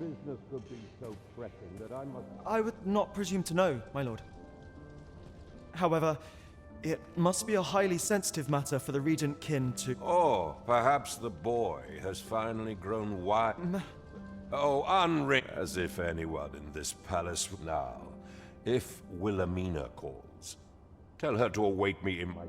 business could be so pressing that I must... I would not presume to know, my lord. However, it must be a highly sensitive matter for the regent kin to... Oh, perhaps the boy has finally grown wise. Oh, unring... As if anyone in this palace now. If Wilhelmina calls, tell her to await me in my...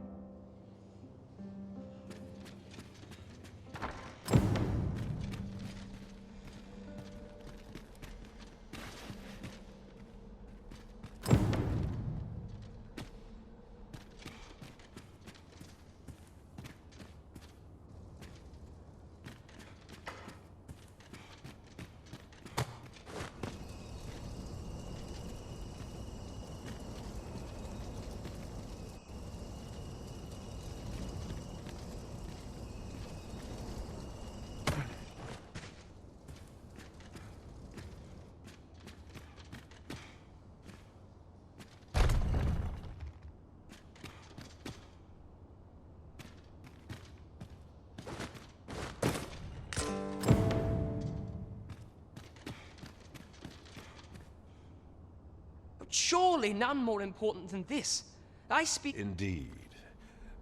Surely none more important than this. I speak... Indeed.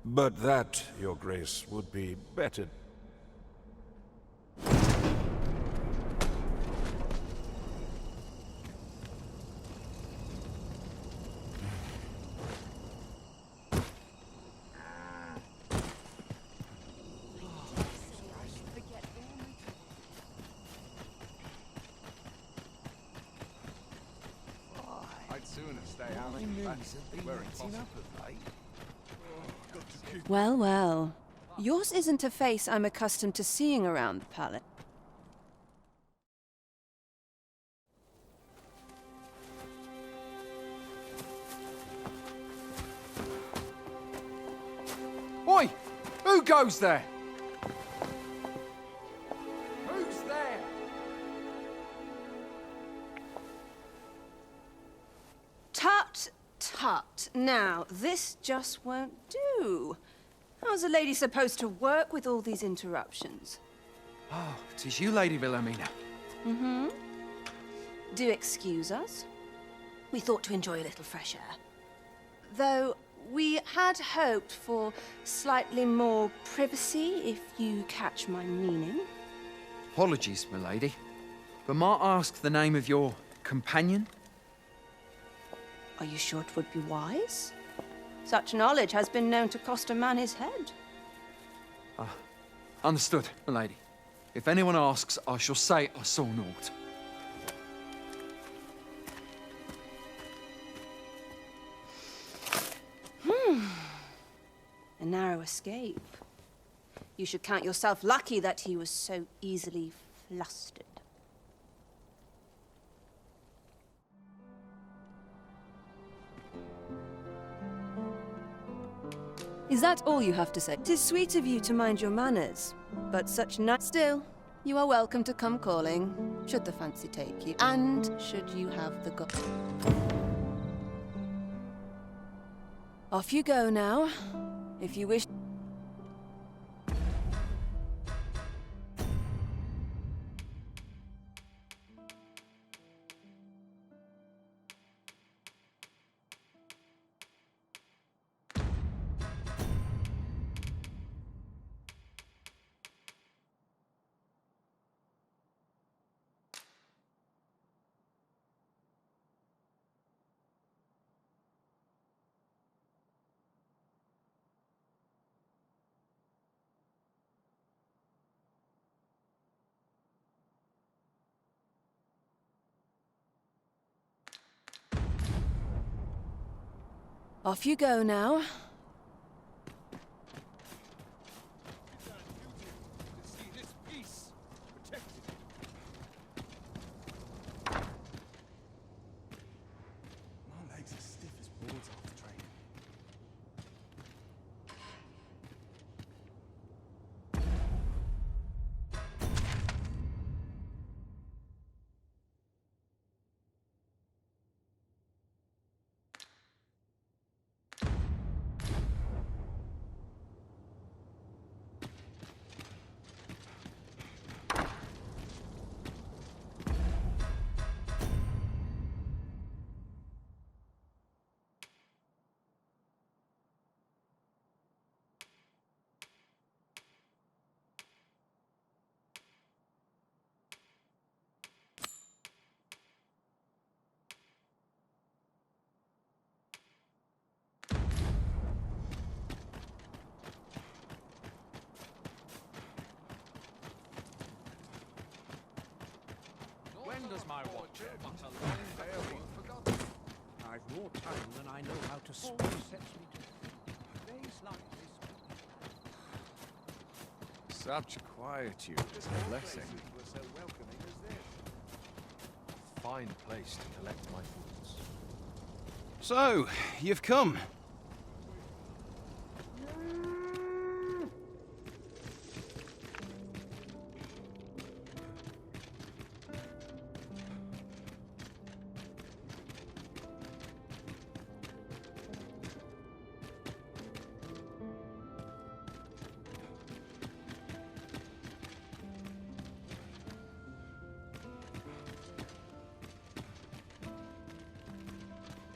But that, Your Grace, would be better... Well, well. Yours isn't a face I'm accustomed to seeing around the palace. Oi! Who goes there? Who's there? Tut, tut. Now, this just won't do. How's a lady supposed to work with all these interruptions? Oh, 'tis you, Lady Wilhelmina. Mm-hmm. Do excuse us. We thought to enjoy a little fresh air. Though we had hoped for slightly more privacy, if you catch my meaning. Apologies, my lady. But might I ask the name of your companion? Are you sure it would be wise? Such knowledge has been known to cost a man his head. Understood, my lady. If anyone asks, I shall say I saw naught. A narrow escape. You should count yourself lucky that he was so easily flustered. Is that all you have to say? 'Tis sweet of you to mind your manners, but such night... Still, you are welcome to come calling, should the fancy take you, and should you have the Off you go now, if you wish... Off you go now. My legs are stiff as boards after training. as my watcher, but a long day of work forgotten. I've more time than I know how to spend. Sets me to days like this. Such quietude is a blessing. A fine place to collect my thoughts. So, you've come.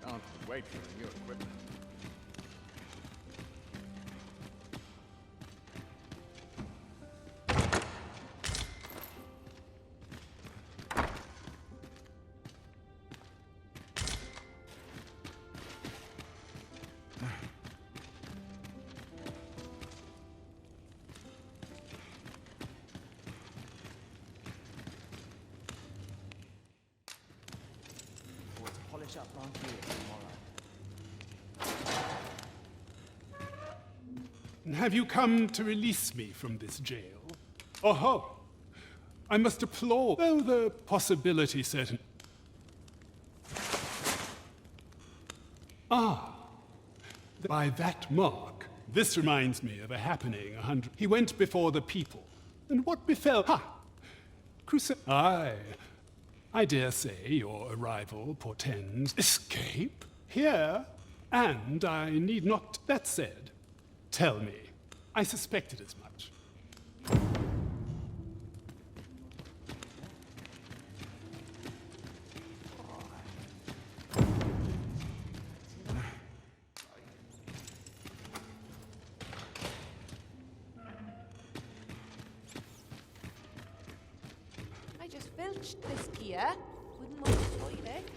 Can't wait for the new equipment. Polish up my gear tomorrow. Have you come to release me from this jail? Oh, I must applaud, though the possibility certain. By that mark, this reminds me of a happening 100. He went before the people, and what befell? Ha! Aye. I dare say your arrival portends escape here, and I need not. That said, tell me. I suspected as much. I just filched this gear. Wouldn't want to spoil it.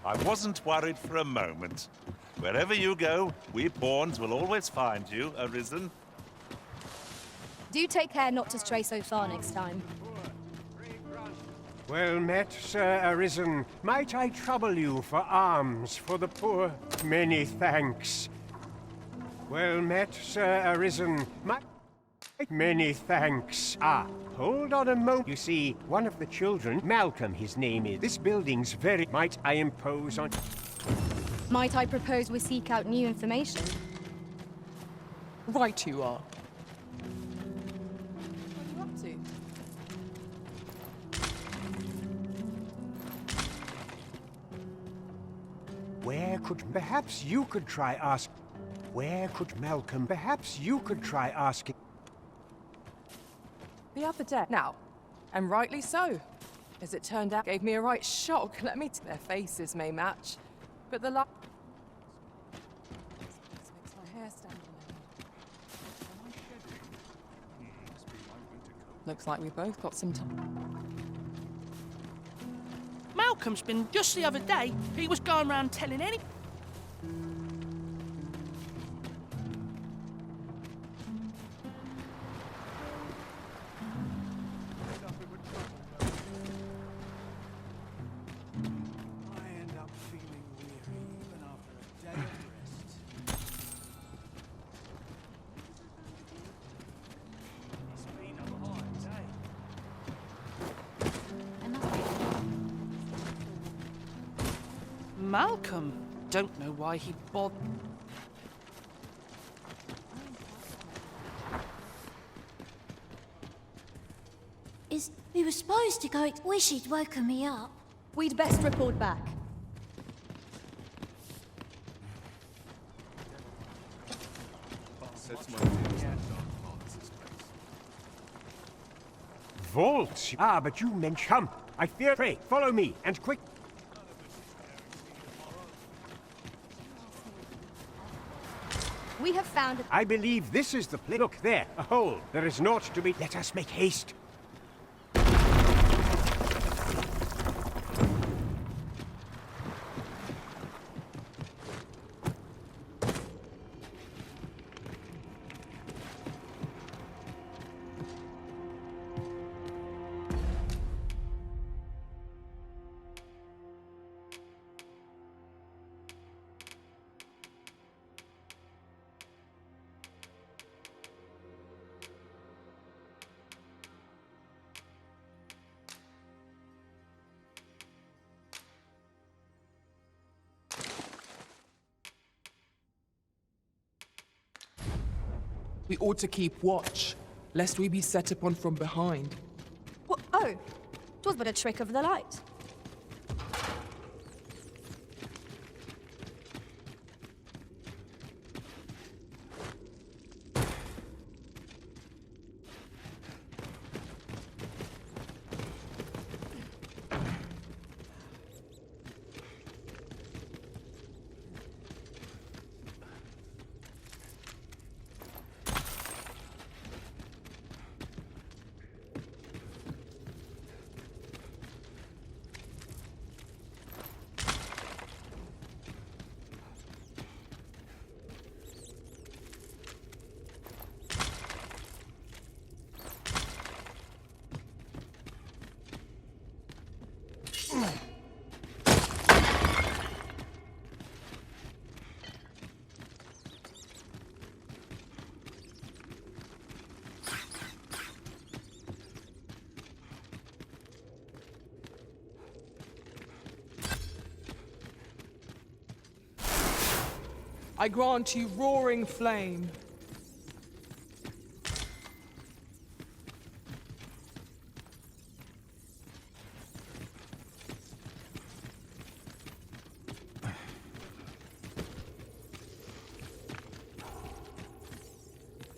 I wasn't worried for a moment. Wherever you go, we pawns will always find you, Arisen. Do take care not to stray so far next time. Well met, Sir Arisen. Might I trouble you for alms for the poor? Many thanks. Well met, Sir Arisen. Many thanks. Hold on a moment. You see, one of the children, Malcolm his name is. This building's very... Might I impose on... Might I propose we seek out new information? Right you are. What are you up to? Where could... Perhaps you could try ask... Where could Malcolm... Perhaps you could try asking... The upper deck. Now, and rightly so. As it turned out, gave me a right shock. Let me their faces may match, but the makes my hair stand on end. Looks like we both got some time. Malcolm's been just the other day. He was going around telling any. Malcolm. Don't know why he bothered. We were supposed to go. Wish he'd woken me up. We'd best report back. Vaults? But you mentioned... Come, I fear... Pray, follow me, and quick... We have found I believe this is the place. Look, there, a hole. There is naught to be... Let us make haste. We ought to keep watch, lest we be set upon from behind. Oh, 'twas but a trick of the light. I grant you roaring flame.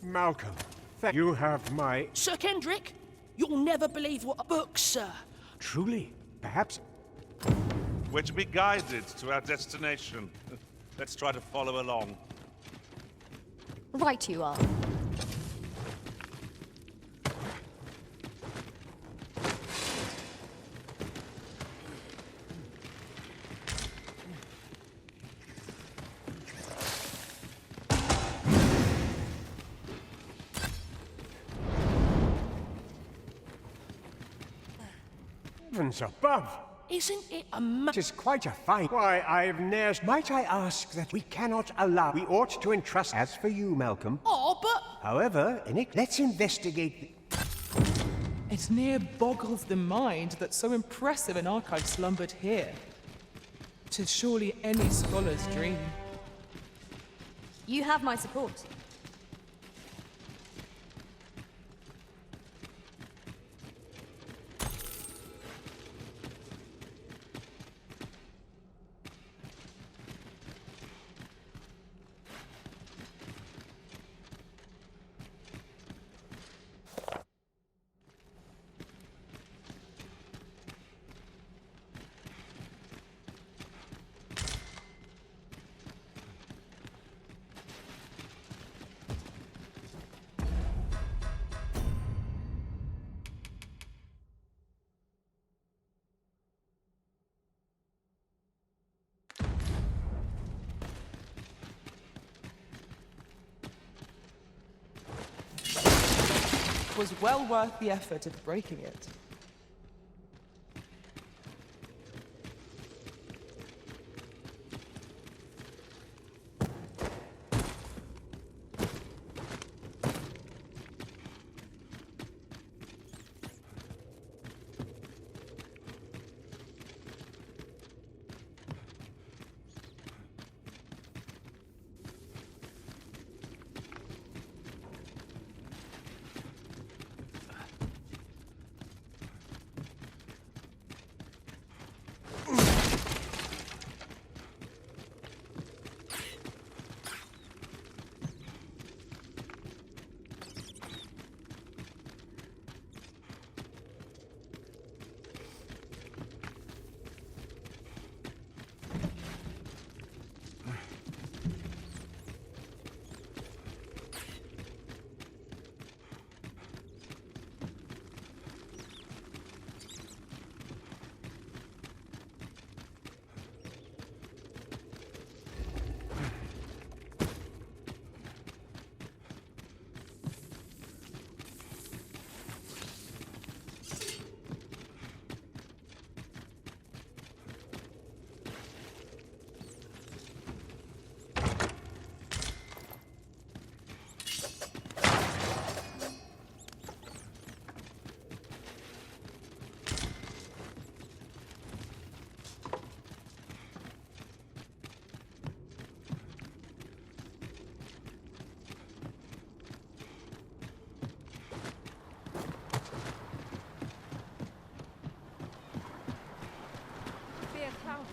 Malcolm, you have my... Sir Kendrick, you'll never believe what a book, sir. Truly, perhaps... We're to be guided to our destination. Let's try to follow along. Right you are. Heavens above! Isn't it a It is quite a fight. Why, I've ne'er... Might I ask that we cannot allow... We ought to entrust... As for you, Malcolm... Oh, but... However, let's investigate... It near boggles the mind that so impressive an archive slumbered here. 'Tis surely any scholar's dream. You have my support. Was well worth the effort of breaking it.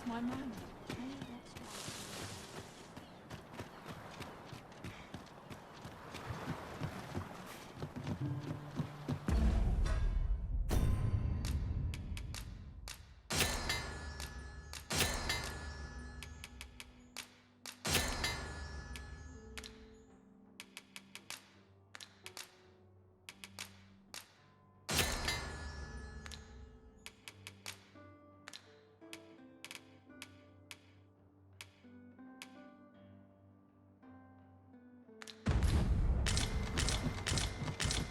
my man.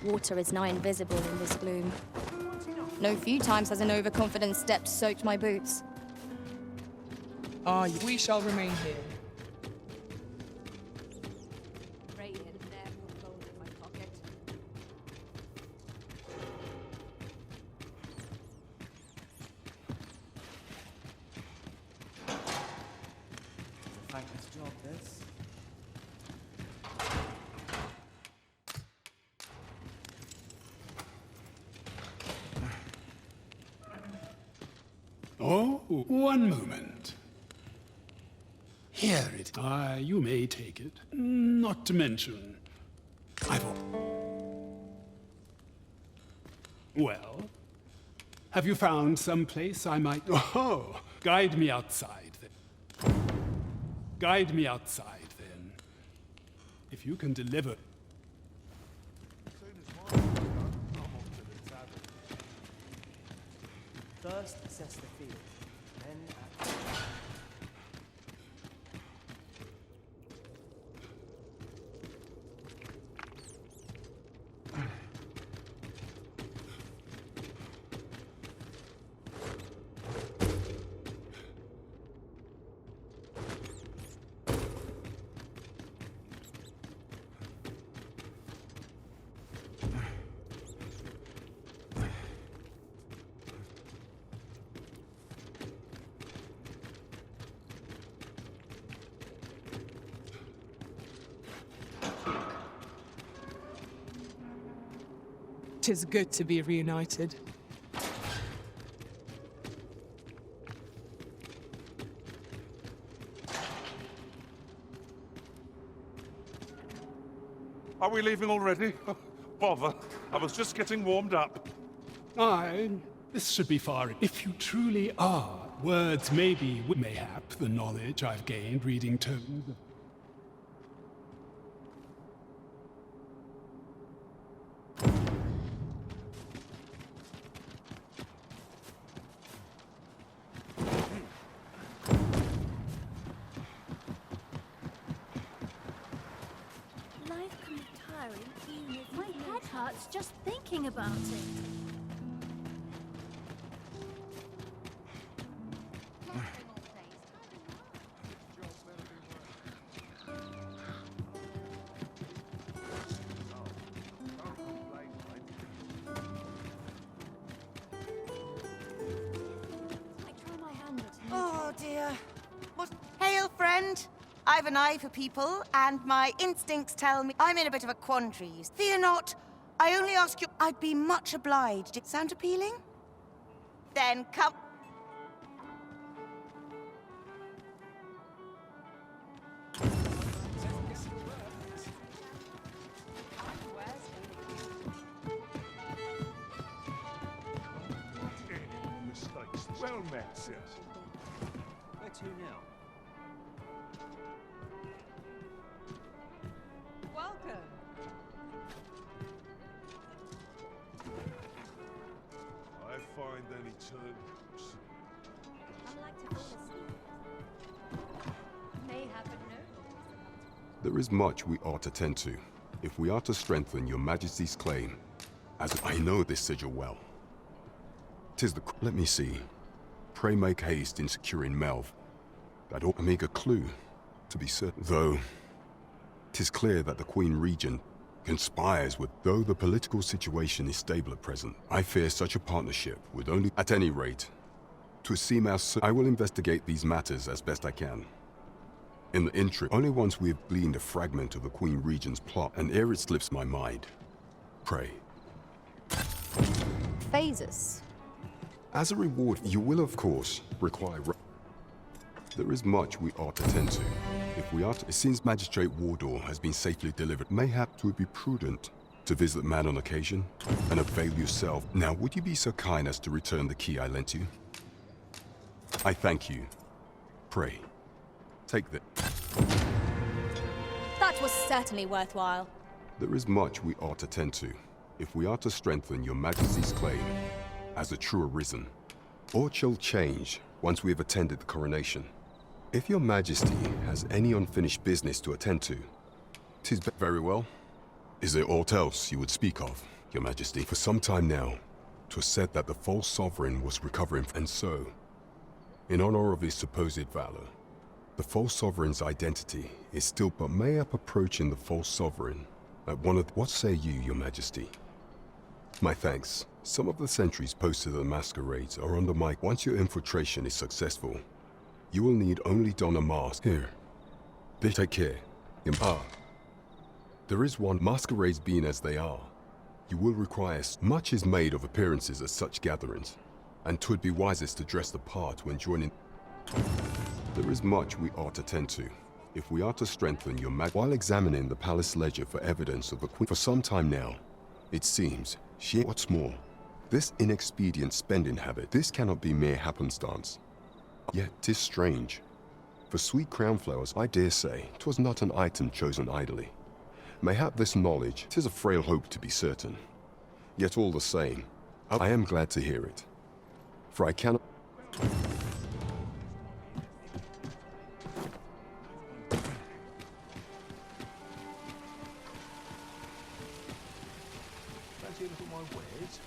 Water is nigh invisible in this gloom. No few times has an overconfident step soaked my boots. We shall remain here. Thankless job, this. Oh, one moment. Here it. You may take it. Not to mention, I've. Well, have you found some place I might? Oh, guide me outside then. Guide me outside then. If you can deliver. First assess the field, then act. Tis good to be reunited. Are we leaving already? Bother. I was just getting warmed up. This should be far. If you truly are, words may be, mayhap, the knowledge I've gained reading tomes. Life can be tiring, even if my head hurts just thinking about it. Oh dear. What? Hail, friend. I've an eye for people, and my instincts tell me I'm in a bit of a quandary. Fear not. I only ask you. I'd be much obliged. Sound appealing? Then come. Mistakes. Well met, sir. Where to now? Welcome. I find any terms. I'm like to fall asleep. May happen, no? There is much we ought to tend to, if we are to strengthen your majesty's claim, as I know this sigil well. 'Tis the... Let me see. Pray make haste in securing Melv. That ought to make a clue, to be certain. Though, 'tis clear that the Queen Regent conspires with... Though the political situation is stable at present, I fear such a partnership would only... At any rate, to seem as... I will investigate these matters as best I can. In the interim, only once we have gleaned a fragment of the Queen Regent's plot, and ere it slips my mind, pray. Phases. As a reward, you will of course require... There is much we ought to tend to. If we are to... Since Magistrate Wardor has been safely delivered, mayhap it would be prudent to visit the man on occasion and avail yourself. Now, would you be so kind as to return the key I lent you? I thank you. Pray, take the... That was certainly worthwhile. There is much we ought to tend to, if we are to strengthen your Majesty's claim as a true arisen. Aught shall change once we have attended the coronation. If your Majesty has any unfinished business to attend to, 'tis very well. Is there aught else you would speak of, your Majesty? For some time now, 'twas said that the false sovereign was recovering, and so, in honor of his supposed valor, the false sovereign's identity is still but mayhap approaching the false sovereign at one of... What say you, your Majesty? My thanks. Some of the sentries posted at the masquerades are under my... Once your infiltration is successful, you will need only don a mask. Here. Take care. There is one. Masquerades being as they are, you will require... Much is made of appearances at such gatherings, and 'twould be wisest to dress the part when joining... There is much we ought to tend to, if we are to strengthen your while examining the palace ledger for evidence of the Queen. For some time now, it seems, what's more, this inexpedient spending habit, this cannot be mere happenstance. Yet 'tis strange. For sweet crown flowers, I dare say, 'twas not an item chosen idly. Mayhap this knowledge, 'tis a frail hope to be certain. Yet all the same, I am glad to hear it. For I cannot... Fancy a little more wares?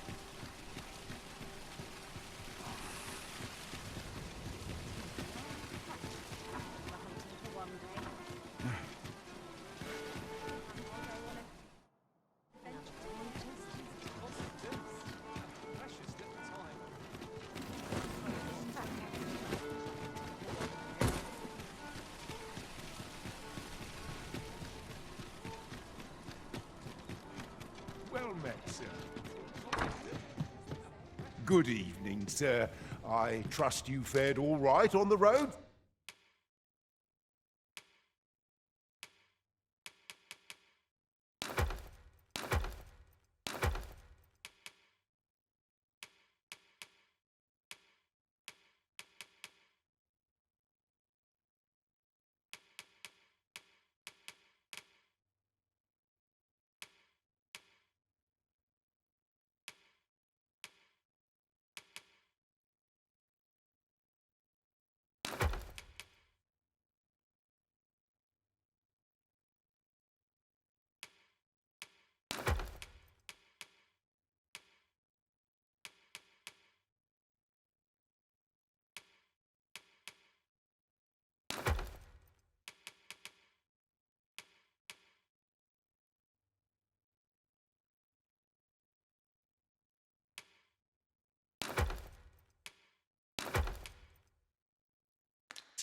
Well met, sir. Good evening, sir. I trust you fared all right on the road?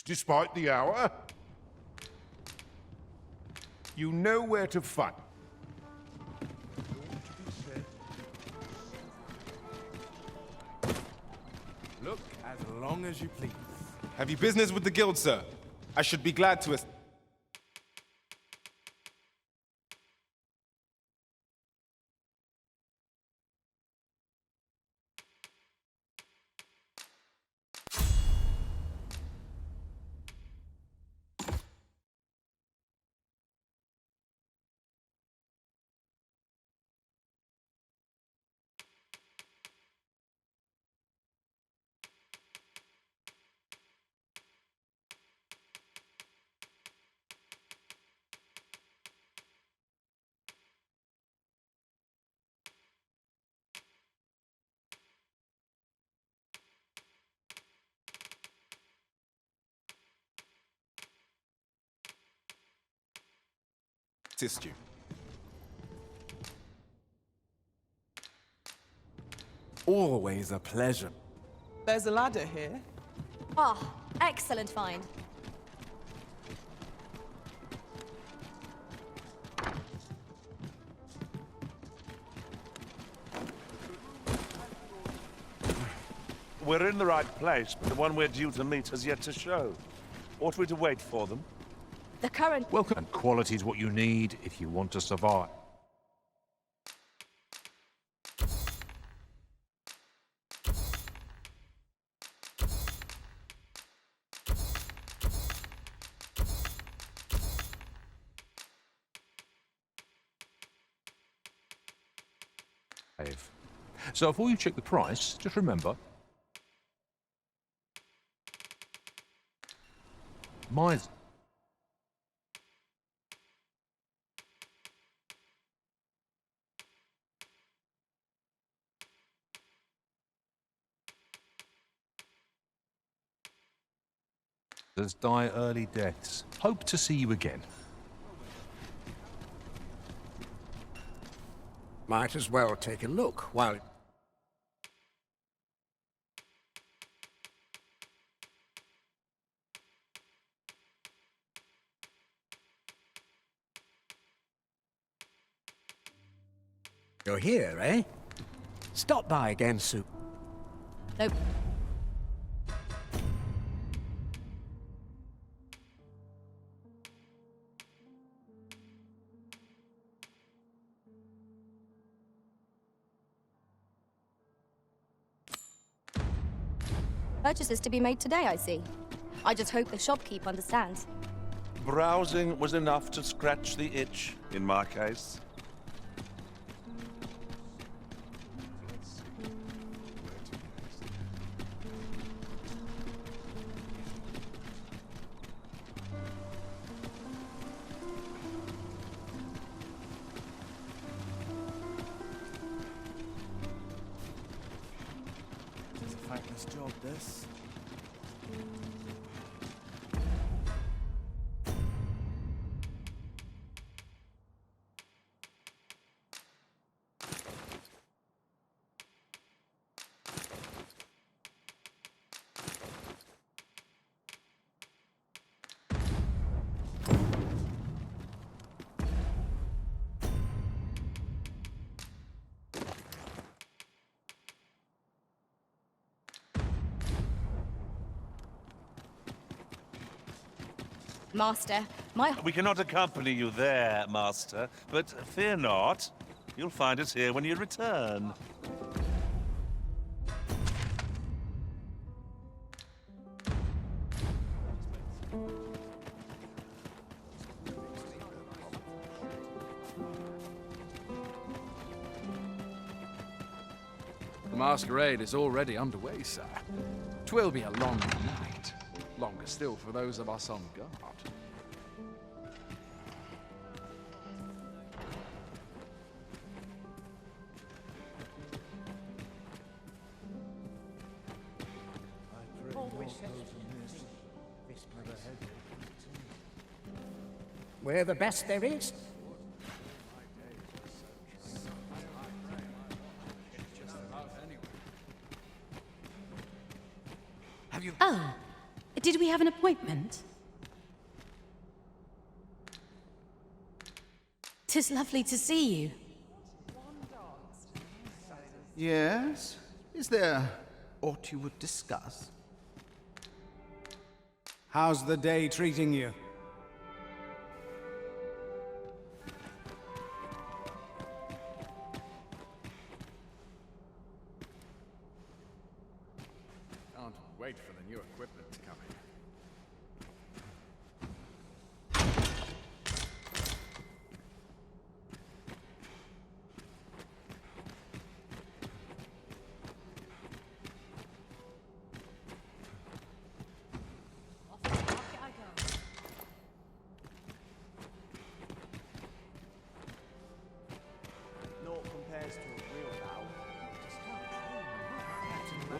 Despite the hour, you know where to find. Look as long as you please. Have you business with the guild, sir? I should be glad to... assist you. Always a pleasure. There's a ladder here. Ah, excellent find. We're in the right place, but the one we're due to meet has yet to show. Ought we to wait for them? The current... Welcome. And quality's what you need if you want to survive. So before you check the price, just remember... Mine's... die early deaths. Hope to see you again. Might as well take a look while... You're here, eh? Stop by again soon. Nope. Purchases to be made today, I see. I just hope the shopkeep understands. Browsing was enough to scratch the itch, in my case. It's a thankless job, this. Master, We cannot accompany you there, Master, but fear not. You'll find us here when you return. The masquerade is already underway, sir. 'Twill be a long night. Longer still for those of us on guard. We're the best there is. Have you... Oh, did we have an appointment? 'Tis lovely to see you. Yes? Is there aught you would discuss? How's the day treating you? Can't wait for the new equipment to come in.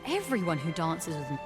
Everyone who dances with me.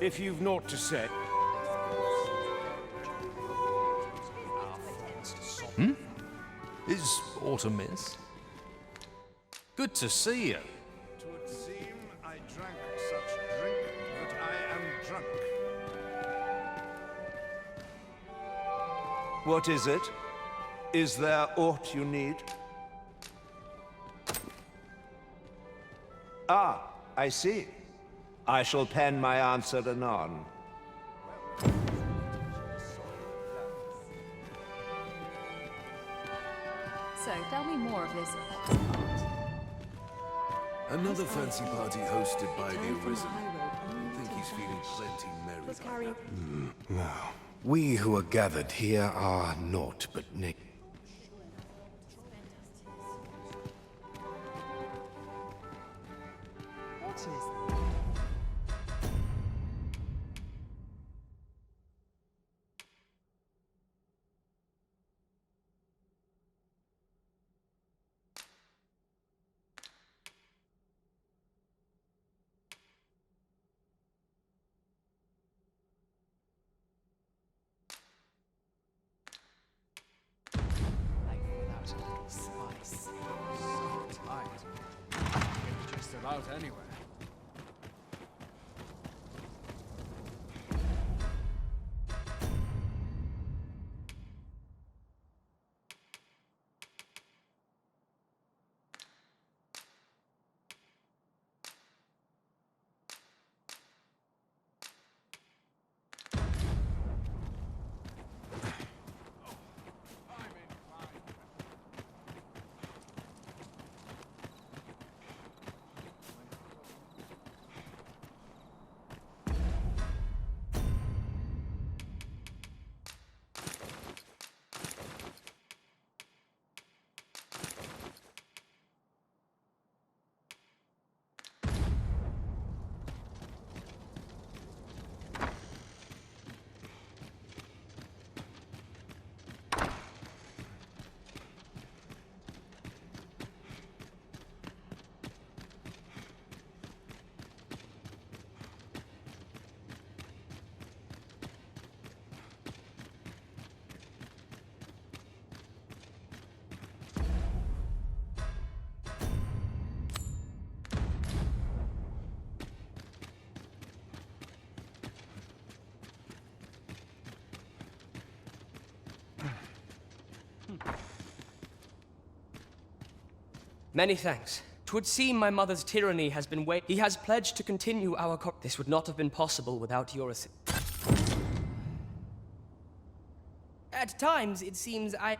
if you've naught to say. Hmm? Is autumn miss? Good to see you. Twould seem I drank such drink that I am drunk. What is it? Is there aught you need? Ah, I see. I shall pen my answer anon. So, tell me more of this. Another fancy party hosted by the Arisen. I think he's feeling plenty merry. Now, we who are gathered here are naught but naked. What is Spice. So tight. Get just about anywhere. Many thanks. 'Twould seem my mother's tyranny has been He has pledged to continue our This would not have been possible without your assistance. At times, it seems I...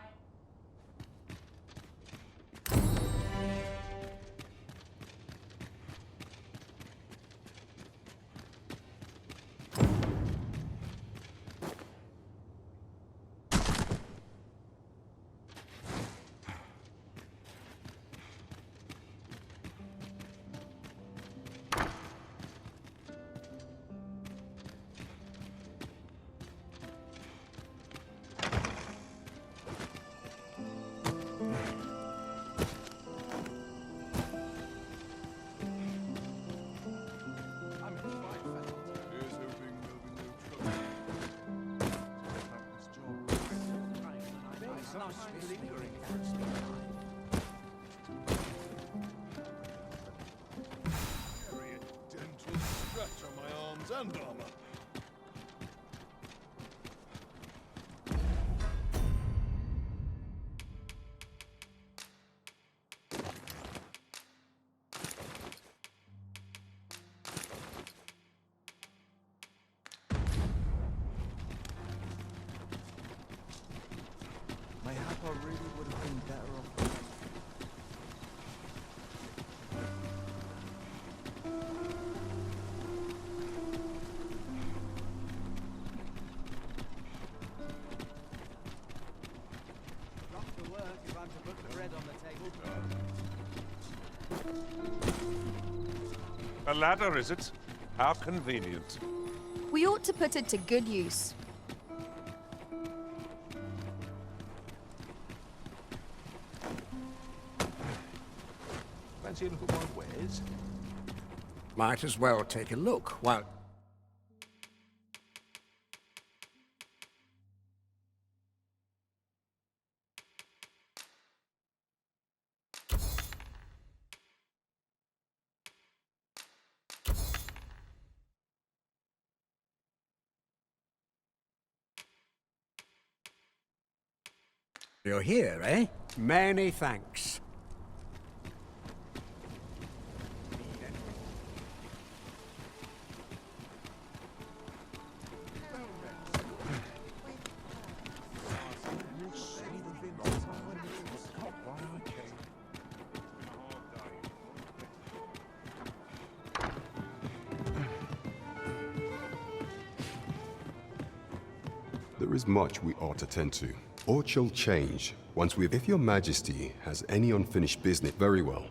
Dental scratch on my arms and armor. Mayhap I really would have been better off. A ladder, is it? How convenient. We ought to put it to good use. Fancy a look at my wares? Might as well take a look while... You're here, eh? Many thanks. There is much we ought to tend to. Aught shall change once we... If your majesty has any unfinished business, very well.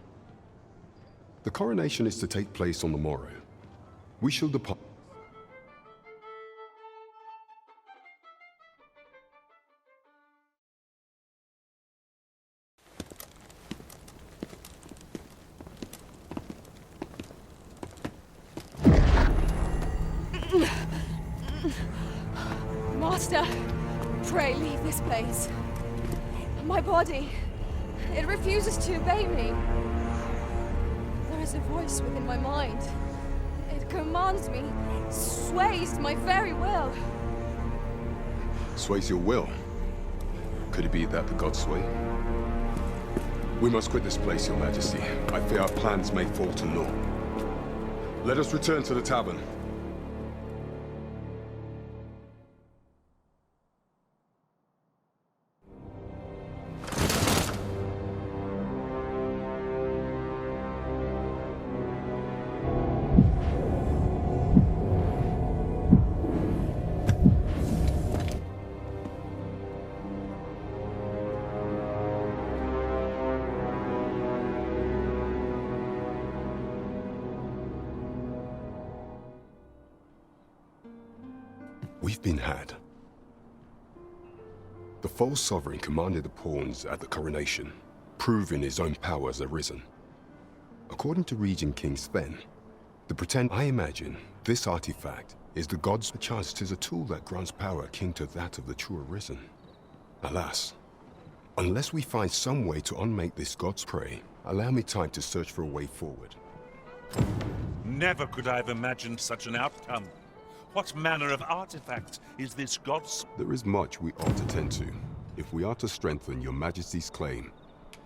The coronation is to take place on the morrow. We shall depart. Master, pray leave this place. My body, it refuses to obey me. There is a voice within my mind. It commands me, sways my very will. Sways your will? Could it be that the gods sway? We must quit this place, your majesty. I fear our plans may fall to naught. Let us return to the tavern. We've been had. The false sovereign commanded the pawns at the coronation, proving his own power has arisen. According to Regent King Sven, I imagine this artifact is the god's chance. 'Tis a tool that grants power akin to that of the true arisen. Alas, unless we find some way to unmake this god's prey, allow me time to search for a way forward. Never could I have imagined such an outcome. What manner of artifact is this god's? There is much we ought to tend to, if we are to strengthen your majesty's claim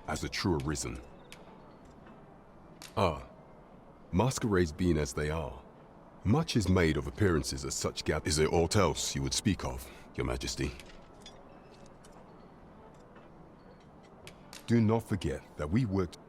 as the true arisen. Masquerades being as they are, much is made of appearances as such Is there aught else you would speak of, your majesty? Do not forget that we worked...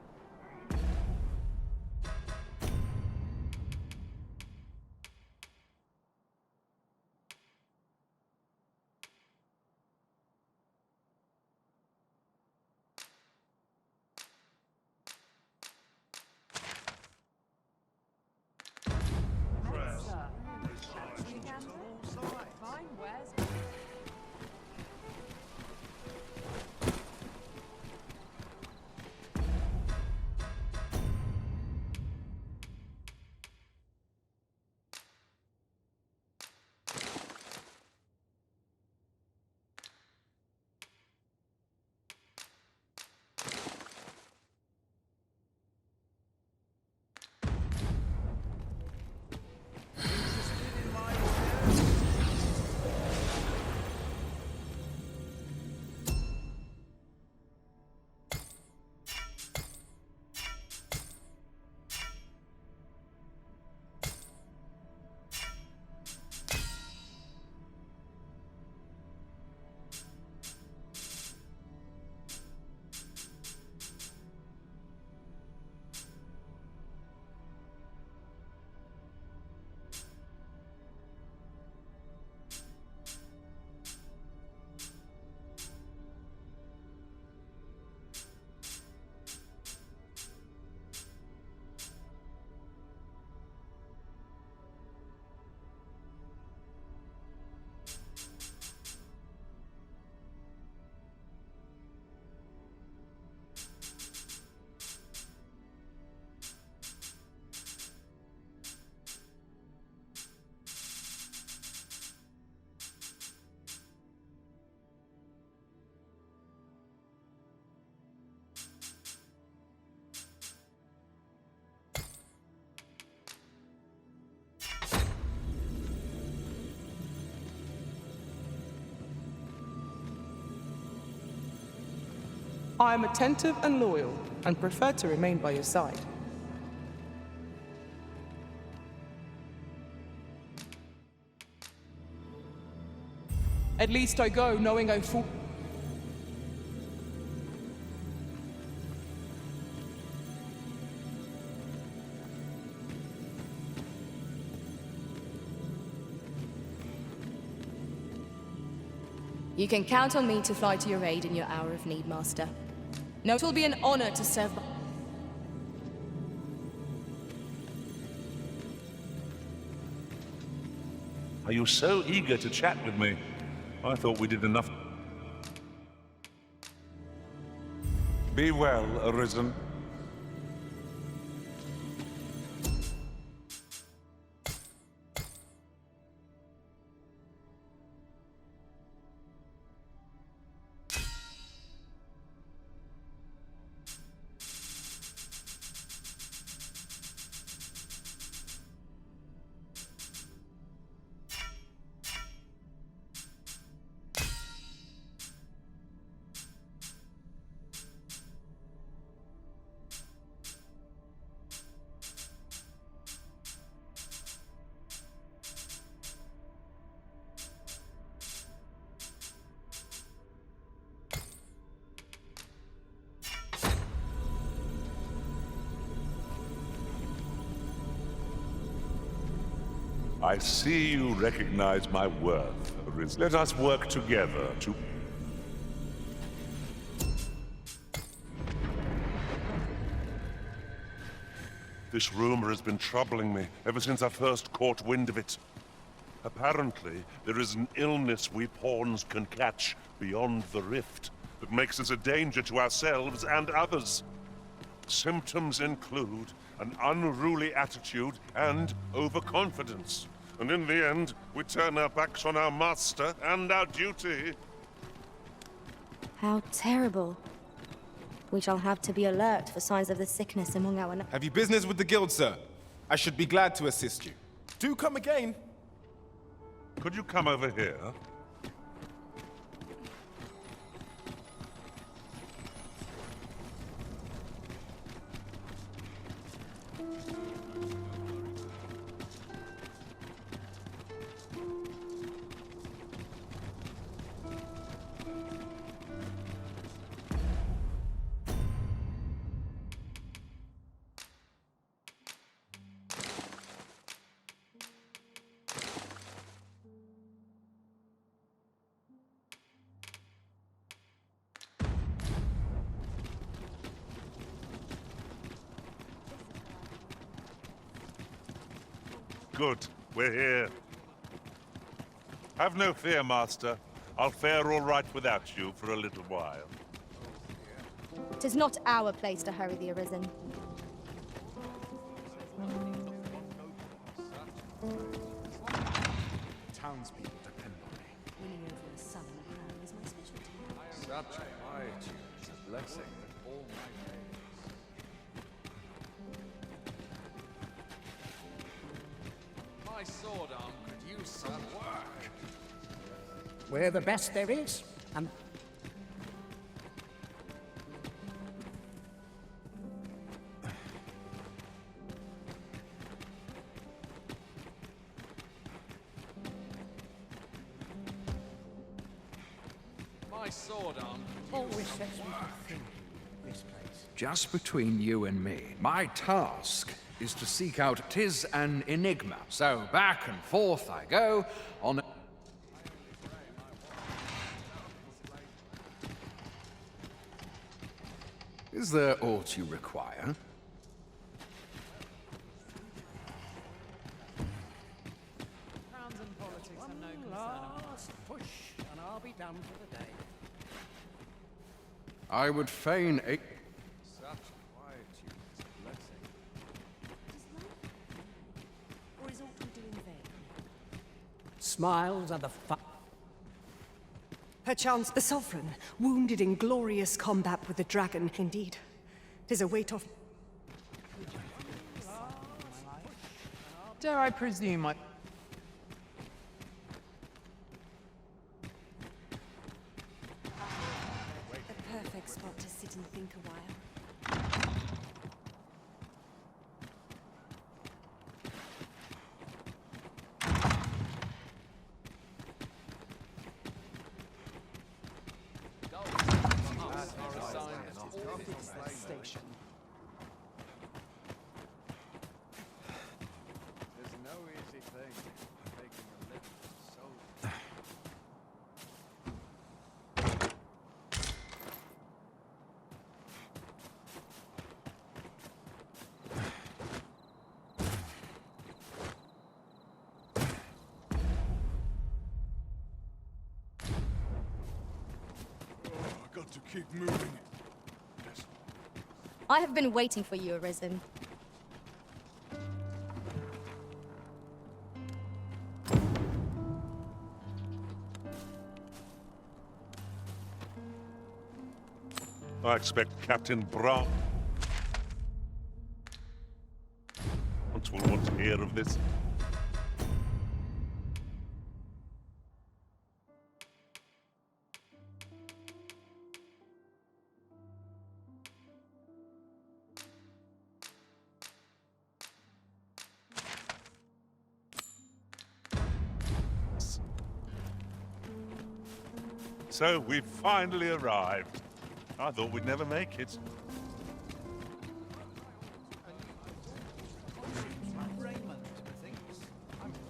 I am attentive and loyal, and prefer to remain by your side. At least I go knowing I fall. You can count on me to fly to your aid in your hour of need, Master. No, it will be an honor to serve. Are you so eager to chat with me? I thought we did enough. Be well, Arisen. I see you recognize my worth, Arisen. Let us work together to... This rumor has been troubling me ever since I first caught wind of it. Apparently, there is an illness we pawns can catch beyond the rift that makes us a danger to ourselves and others. Symptoms include an unruly attitude and overconfidence. And in the end, we turn our backs on our master and our duty. How terrible. We shall have to be alert for signs of the sickness among our... Have you business with the guild, sir? I should be glad to assist you. Do come again. Could you come over here? Good. We're here. Have no fear, Master. I'll fare all right without you for a little while. Tis not our place to hurry the Arisen. Townspeople depend on me. Winning over a son and a hand is my specialty. Such quietude is a blessing that all my days. My sword arm could use some work. We're the best there is, and My sword arm could always use sets some me work. to think this place. Just between you and me, my task is to seek out... 'Tis an enigma. So back and forth I go on... Is there aught you require? Crowns and politics have no concern. Last push, and I'll be done for the day. I would fain... Such quietude is a blessing. Or is all we do in vain? Smiles are the Perchance the Sovereign, wounded in glorious combat with the dragon. Indeed, 'tis a weight off. Dare I presume I... The perfect spot to sit and think a while. Station. There's no easy thing making a living so. I got to keep moving. I have been waiting for you, Arisen. I expect Captain Brown will want to hear of this. So we've finally arrived. I thought we'd never make it.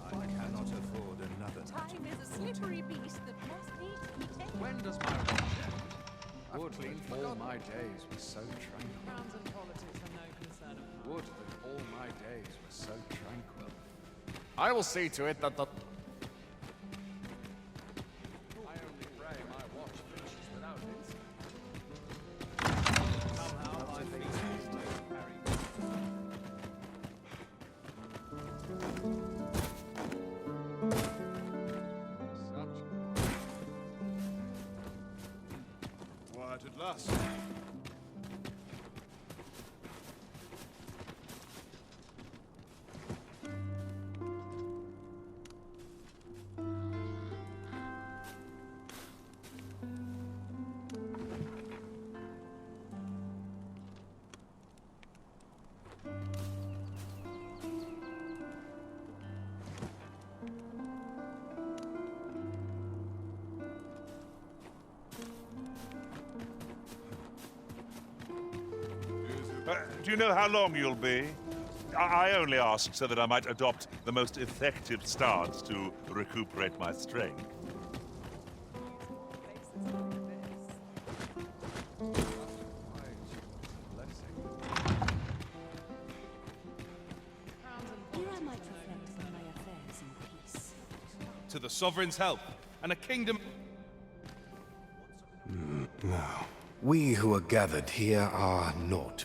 I cannot afford another. Time is a slippery beast that must needs be taken. When does my watch end? Would that all my days were so tranquil. Crowns and politics are no concern of mine. Would that all my days were so tranquil. I will see to it that the... I only pray my watch finishes without incident. Somehow I think it's Quiet at last. Do you know how long you'll be? I only asked so that I might adopt the most effective stance to recuperate my strength. Here I might reflect on my affairs in peace. To the Sovereign's help, and a kingdom... Now, we who are gathered here are not.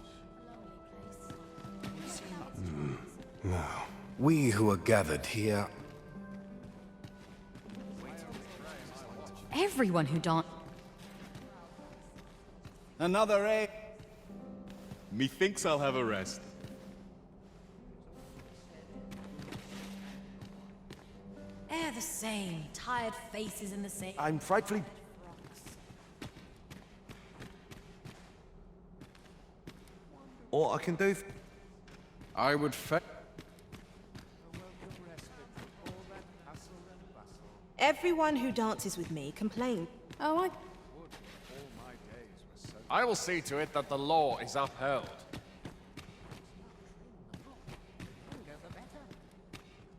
Now, we who are gathered here... Everyone who don't. Another egg. Methinks I'll have a rest. They're the same. Tired faces in the same. I'm frightfully... All I can do... I would Everyone who dances with me complains. Oh, I will see to it that the law is upheld.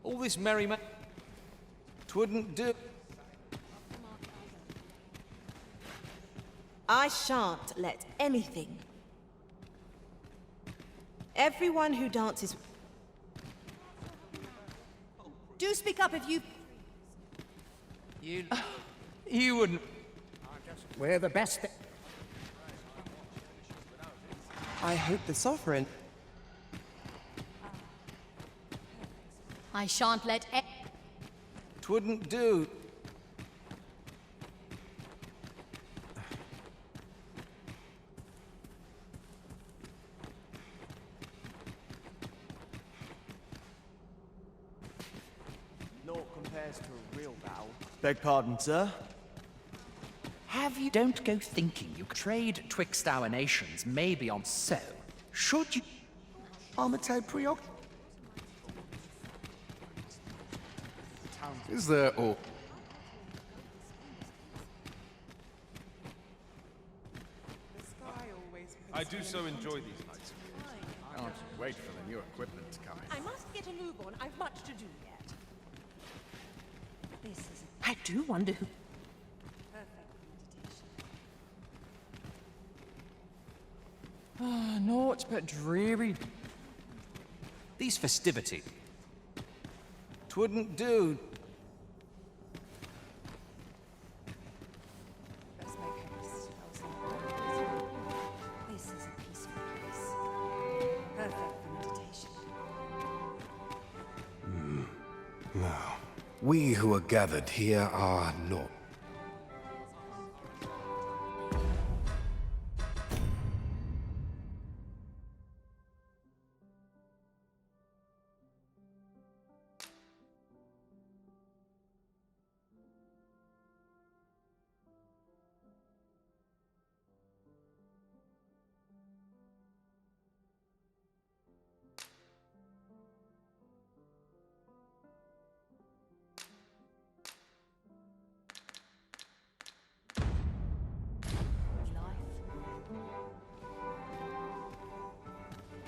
All this merriment... 'Twouldn't do... I shan't let anything. Everyone who dances... Do speak up if you... You wouldn't... We're the best. I hope the Sovereign... I shan't let... 'Twouldn't do... Naught compares to a real battle. Beg pardon, sir? Have you... Don't go thinking you trade twixt our nations may be on so. Should you... Armate preoc... Is there or... I do so enjoy these nights. I can't wait for the new equipment to come in. I must get a move on. I've much to do yet. This is... I do wonder who... Ah, naught but dreary. These festivities. 'Twouldn't do. Let's make haste. This is a peaceful place. Perfect for meditation. Now, we who are gathered here are not.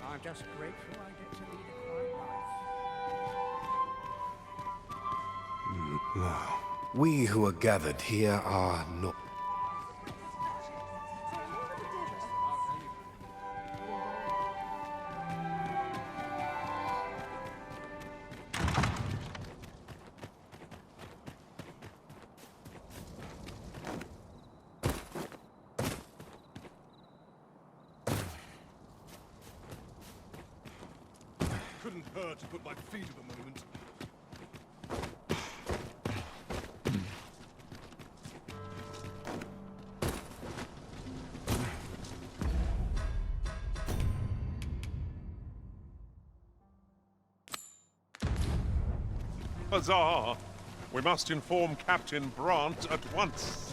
I'm just grateful I get to lead a quiet life. Now, we who are gathered here are not. Couldn't hurt to put my feet up a moment. Huzzah! We must inform Captain Brant at once.